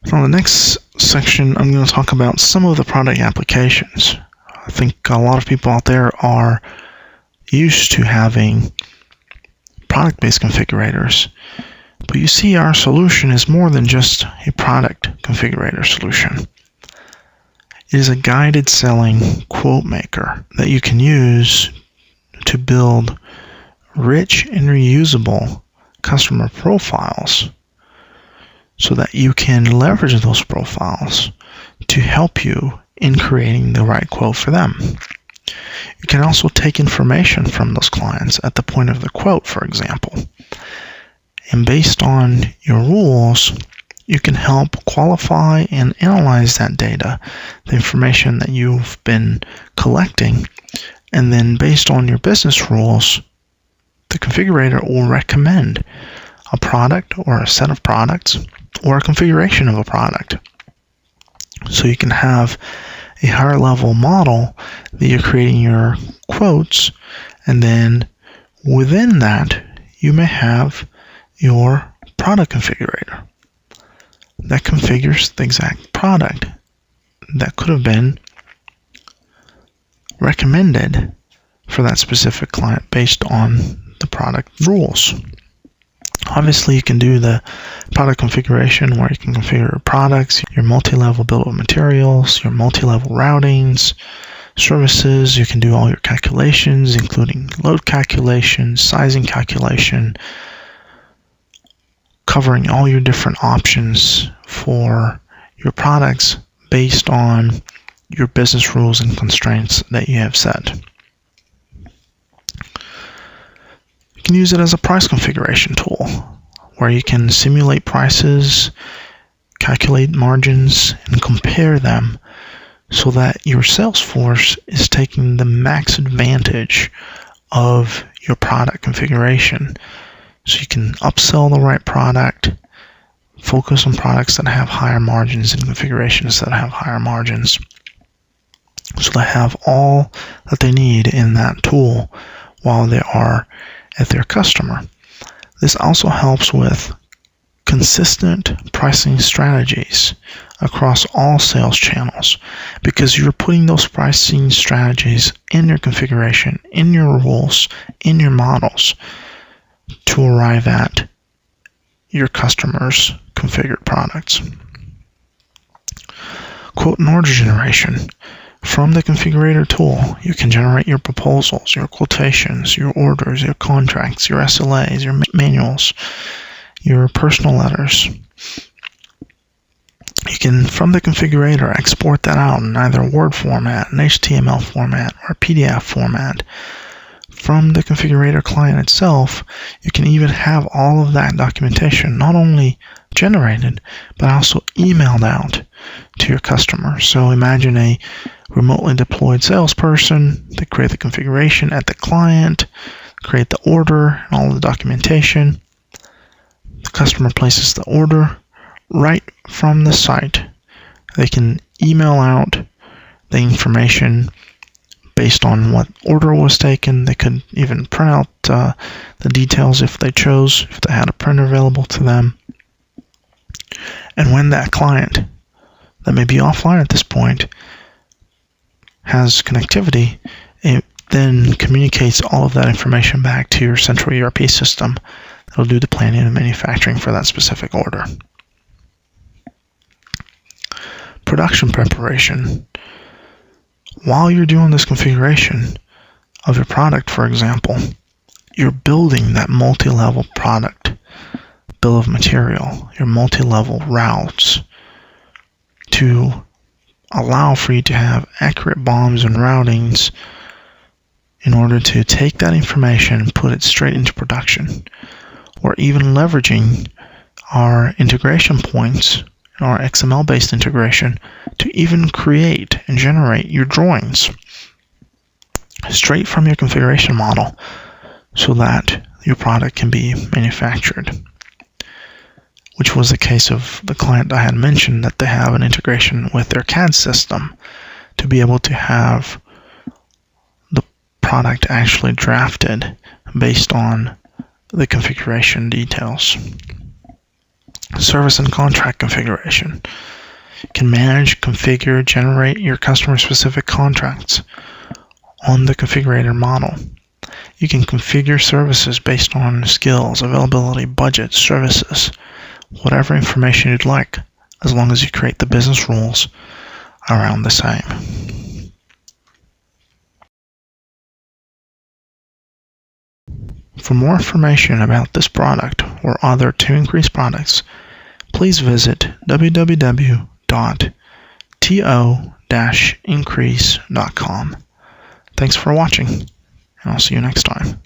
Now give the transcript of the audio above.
So in the next section, I'm going to talk about some of the product applications. I think a lot of people out there are used to having product-based configurators, but you see our solution is more than just a product configurator solution. It is a guided selling quote maker that you can use to build rich and reusable customer profiles so that you can leverage those profiles to help you in creating the right quote for them. You can also take information from those clients at the point of the quote, for example. And based on your rules, you can help qualify and analyze that data, the information that you've been collecting, and then based on your business rules, the configurator will recommend a product or a set of products or a configuration of a product. So you can have a higher level model that you're creating your quotes, and then within that you may have your product configurator that configures the exact product that could have been recommended for that specific client based on the product rules. Obviously, you can do the product configuration where you can configure your products, your multi-level bill of materials, your multi-level routings, services. You can do all your calculations, including load calculation, sizing calculation, covering all your different options for your products based on your business rules and constraints that you have set. You can use it as a price configuration tool where you can simulate prices, calculate margins, and compare them so that your sales force is taking the max advantage of your product configuration. So you can upsell the right product, focus on products that have higher margins and configurations that have higher margins. So they have all that they need in that tool while they are at their customer. This also helps with consistent pricing strategies across all sales channels because you're putting those pricing strategies in your configuration, in your rules, in your models to arrive at your customers' configured products. Quote and order generation. From the configurator tool, you can generate your proposals, your quotations, your orders, your contracts, your SLAs, your manuals, your personal letters. You can, from the configurator, export that out in either a Word format, an HTML format, or a PDF format. From the configurator client itself, you can even have all of that documentation not only generated, but also emailed out to your customer. So imagine a remotely deployed salesperson. They create the configuration at the client, create the order, and all the documentation. The customer places the order right from the site. They can email out the information based on what order was taken. They could even print out the details if they chose, if they had a printer available to them. And when that client, that may be offline at this point, has connectivity, it then communicates all of that information back to your central ERP system that will do the planning and manufacturing for that specific order. Production preparation. While you're doing this configuration of your product, for example, you're building that multi-level product bill of material, your multi-level routes, to allow for you to have accurate BOMs and routings in order to take that information and put it straight into production, or even leveraging our integration points, our XML-based integration, to even create and generate your drawings straight from your configuration model so that your product can be manufactured. Which was the case of the client I had mentioned, that they have an integration with their CAD system to be able to have the product actually drafted based on the configuration details. Service and contract configuration. You can manage, configure, generate your customer-specific contracts on the configurator model. You can configure services based on skills, availability, budget, services, whatever information you'd like, as long as you create the business rules around the same. For more information about this product or other To-Increase products, please visit www.to-increase.com. Thanks for watching, and I'll see you next time.